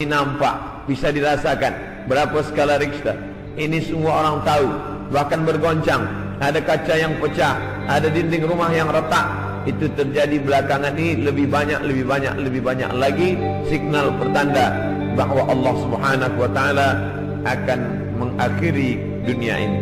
nampak, bisa dirasakan berapa skala Richter. Ini semua orang tahu, bahkan bergoncang. Ada kaca yang pecah, ada dinding rumah yang retak. Itu terjadi belakangan ini lebih banyak lagi signal pertanda bahwa Allah Subhanahu wa taala akan mengakhiri dunia ini.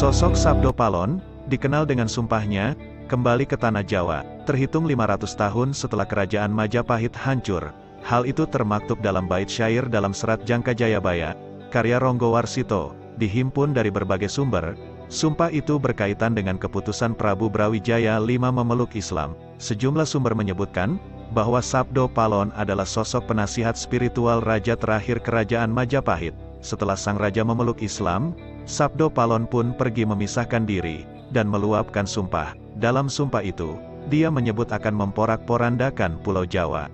Sosok Sabdo Palon, dikenal dengan sumpahnya, kembali ke tanah Jawa, terhitung 500 tahun setelah kerajaan Majapahit hancur. Hal itu termaktub dalam bait syair dalam serat Jangka Jayabaya, karya Ronggo Warsito, dihimpun dari berbagai sumber. Sumpah itu berkaitan dengan keputusan Prabu Brawijaya V memeluk Islam. Sejumlah sumber menyebutkan, bahwa Sabdo Palon adalah sosok penasihat spiritual raja terakhir kerajaan Majapahit. Setelah sang raja memeluk Islam, Sabdo Palon pun pergi memisahkan diri, dan meluapkan sumpah. Dalam sumpah itu, dia menyebut akan memporak-porandakan Pulau Jawa.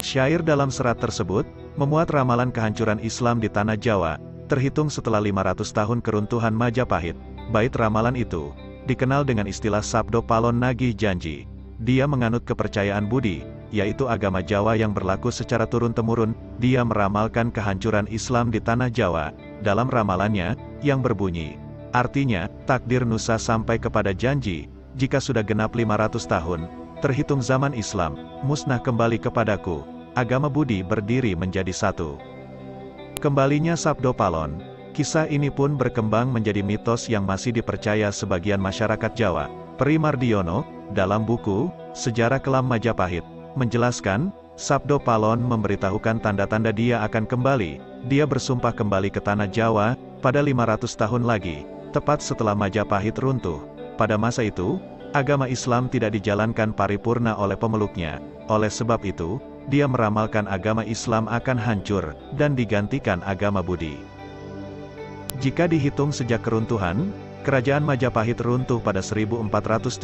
Syair dalam serat tersebut, memuat ramalan kehancuran Islam di tanah Jawa, terhitung setelah 500 tahun keruntuhan Majapahit. Bait ramalan itu, dikenal dengan istilah Sabdo Palon Nagih Janji. Dia menganut kepercayaan Budi, yaitu agama Jawa yang berlaku secara turun-temurun. Dia meramalkan kehancuran Islam di tanah Jawa, dalam ramalannya, yang berbunyi, artinya, takdir Nusa sampai kepada janji, jika sudah genap 500 tahun, terhitung zaman Islam, musnah kembali kepadaku, agama Budi berdiri menjadi satu. Kembalinya Sabdo Palon, kisah ini pun berkembang menjadi mitos yang masih dipercaya sebagian masyarakat Jawa. Pri Mardiono, dalam buku, Sejarah Kelam Majapahit, menjelaskan, Sabdo Palon memberitahukan tanda-tanda dia akan kembali. Dia bersumpah kembali ke tanah Jawa, pada 500 tahun lagi, tepat setelah Majapahit runtuh. Pada masa itu, agama Islam tidak dijalankan paripurna oleh pemeluknya. Oleh sebab itu, dia meramalkan agama Islam akan hancur, dan digantikan agama Budi. Jika dihitung sejak keruntuhan, kerajaan Majapahit runtuh pada 1478,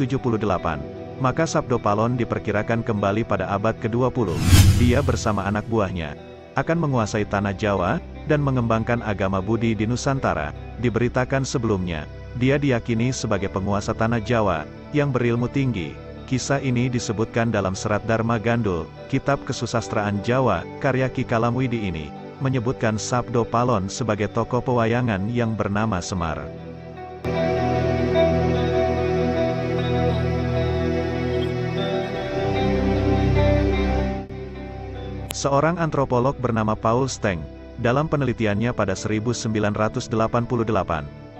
maka Sabdo Palon diperkirakan kembali pada abad ke-20. Dia bersama anak buahnya akan menguasai tanah Jawa, dan mengembangkan agama Budi di Nusantara. Diberitakan sebelumnya, dia diyakini sebagai penguasa tanah Jawa, yang berilmu tinggi. Kisah ini disebutkan dalam serat Dharma Gandul, kitab kesusastraan Jawa, karya Ki Kalamwidi ini, menyebutkan Sabdo Palon sebagai tokoh pewayangan yang bernama Semar. Seorang antropolog bernama Paul Steng, dalam penelitiannya pada 1988,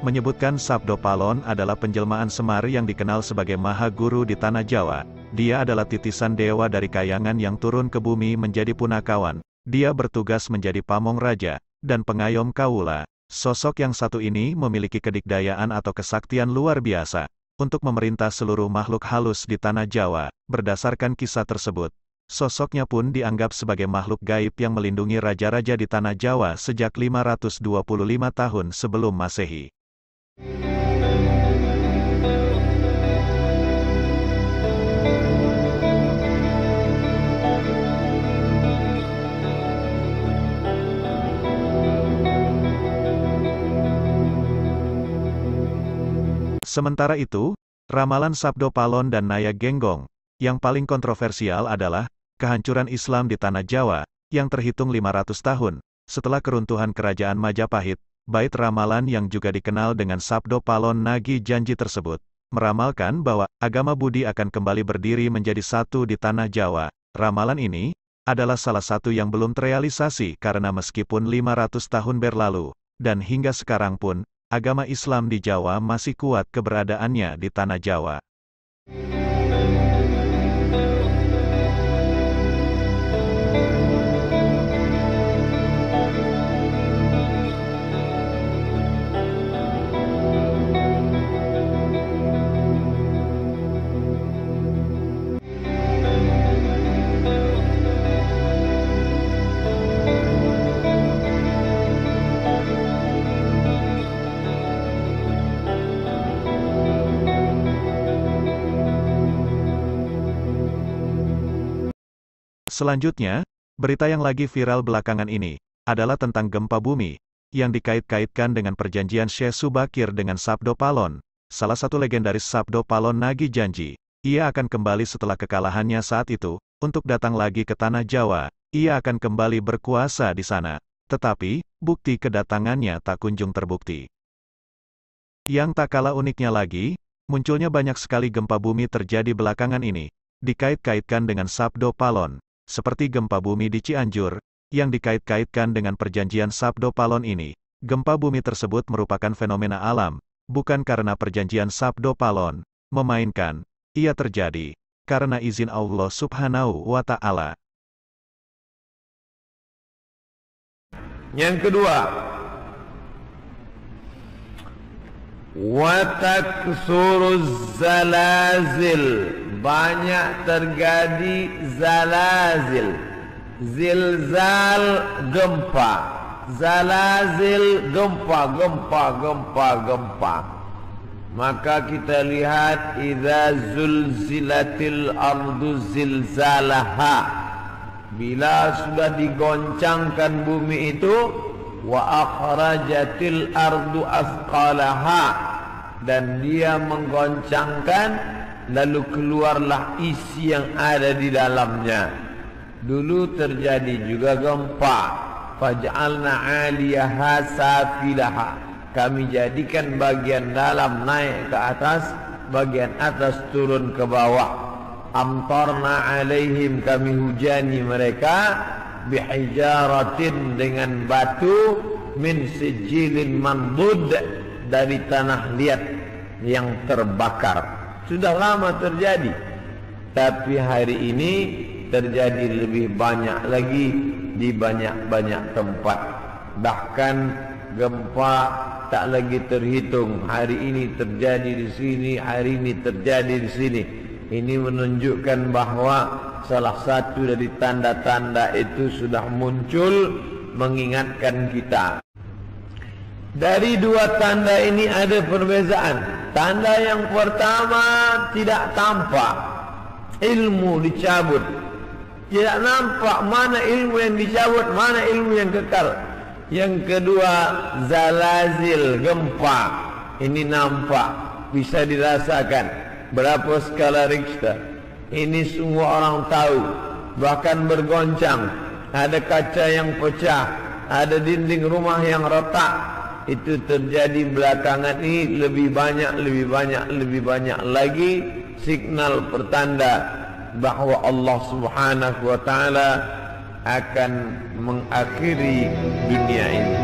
menyebutkan Sabdo Palon adalah penjelmaan Semar yang dikenal sebagai Maha Guru di tanah Jawa. Dia adalah titisan dewa dari Kayangan yang turun ke bumi menjadi punakawan. Dia bertugas menjadi pamong raja, dan pengayom kaula. Sosok yang satu ini memiliki kedikdayaan atau kesaktian luar biasa, untuk memerintah seluruh makhluk halus di tanah Jawa. Berdasarkan kisah tersebut, sosoknya pun dianggap sebagai makhluk gaib yang melindungi raja-raja di tanah Jawa sejak 525 tahun sebelum Masehi. Sementara itu, Ramalan Sabdo Palon dan Naya Genggong. Yang paling kontroversial adalah kehancuran Islam di Tanah Jawa, yang terhitung 500 tahun setelah keruntuhan Kerajaan Majapahit. Bait ramalan yang juga dikenal dengan Sabdo Palon Nagi Janji tersebut, meramalkan bahwa agama Budi akan kembali berdiri menjadi satu di Tanah Jawa. Ramalan ini adalah salah satu yang belum terrealisasi karena meskipun 500 tahun berlalu, dan hingga sekarang pun, agama Islam di Jawa masih kuat keberadaannya di Tanah Jawa. Selanjutnya, berita yang lagi viral belakangan ini, adalah tentang gempa bumi, yang dikait-kaitkan dengan perjanjian Syekh Subakir dengan Sabdo Palon, salah satu legendaris Sabdo Palon Nagi Janji. Ia akan kembali setelah kekalahannya saat itu, untuk datang lagi ke Tanah Jawa. Ia akan kembali berkuasa di sana. Tetapi, bukti kedatangannya tak kunjung terbukti. Yang tak kalah uniknya lagi, munculnya banyak sekali gempa bumi terjadi belakangan ini, dikait-kaitkan dengan Sabdo Palon. Seperti gempa bumi di Cianjur, yang dikait-kaitkan dengan perjanjian Sabdo Palon ini. Gempa bumi tersebut merupakan fenomena alam, bukan karena perjanjian Sabdo Palon, memainkan, ia terjadi, karena izin Allah Subhanahu wa Ta'ala. Yang kedua, wataksuruz zalazil, banyak terjadi zalazil, zilzal gempa, zalazil gempa. Maka kita lihat idza zulzilatil ardu zilzalaha, bila sudah digoncangkan bumi itu, wa akhrajatil ardu asqalaha, dan dia menggoncangkan, lalu keluarlah isi yang ada di dalamnya. Dulu terjadi juga gempa, faj'alna 'aliyaha safilaha, kami jadikan bagian dalam naik ke atas, bagian atas turun ke bawah. Amtarna 'alaihim, kami hujani mereka, bihijaratin, dengan batu, min sijilin mandud, dari tanah liat yang terbakar. Sudah lama terjadi, tapi hari ini terjadi lebih banyak lagi di banyak-banyak tempat. Bahkan gempa tak lagi terhitung. Hari ini terjadi di sini, hari ini terjadi di sini. Ini menunjukkan bahwa salah satu dari tanda-tanda itu sudah muncul, mengingatkan kita. Dari dua tanda ini ada perbezaan. Tanda yang pertama tidak tampak, ilmu dicabut. Tidak nampak mana ilmu yang dicabut, mana ilmu yang kekal. Yang kedua, zalazil, gempa. Ini nampak, bisa dirasakan. Berapa skala Richter? Ini semua orang tahu. Bahkan bergoncang. Ada kaca yang pecah, ada dinding rumah yang retak. Itu terjadi belakangan ini lebih banyak lagi signal pertanda bahwa Allah Subhanahu wa Ta'ala akan mengakhiri dunia ini.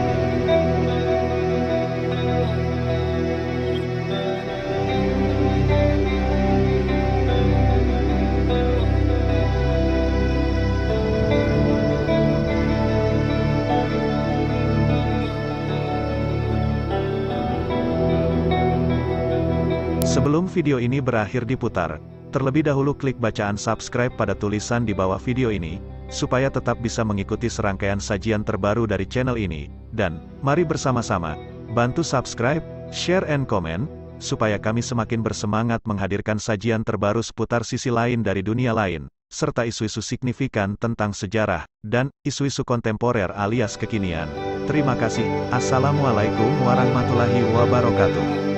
Sebelum video ini berakhir diputar, terlebih dahulu klik bacaan subscribe pada tulisan di bawah video ini, supaya tetap bisa mengikuti serangkaian sajian terbaru dari channel ini. Dan, mari bersama-sama, bantu subscribe, share and comment, supaya kami semakin bersemangat menghadirkan sajian terbaru seputar sisi lain dari dunia lain, serta isu-isu signifikan tentang sejarah, dan isu-isu kontemporer alias kekinian. Terima kasih. Assalamualaikum warahmatullahi wabarakatuh.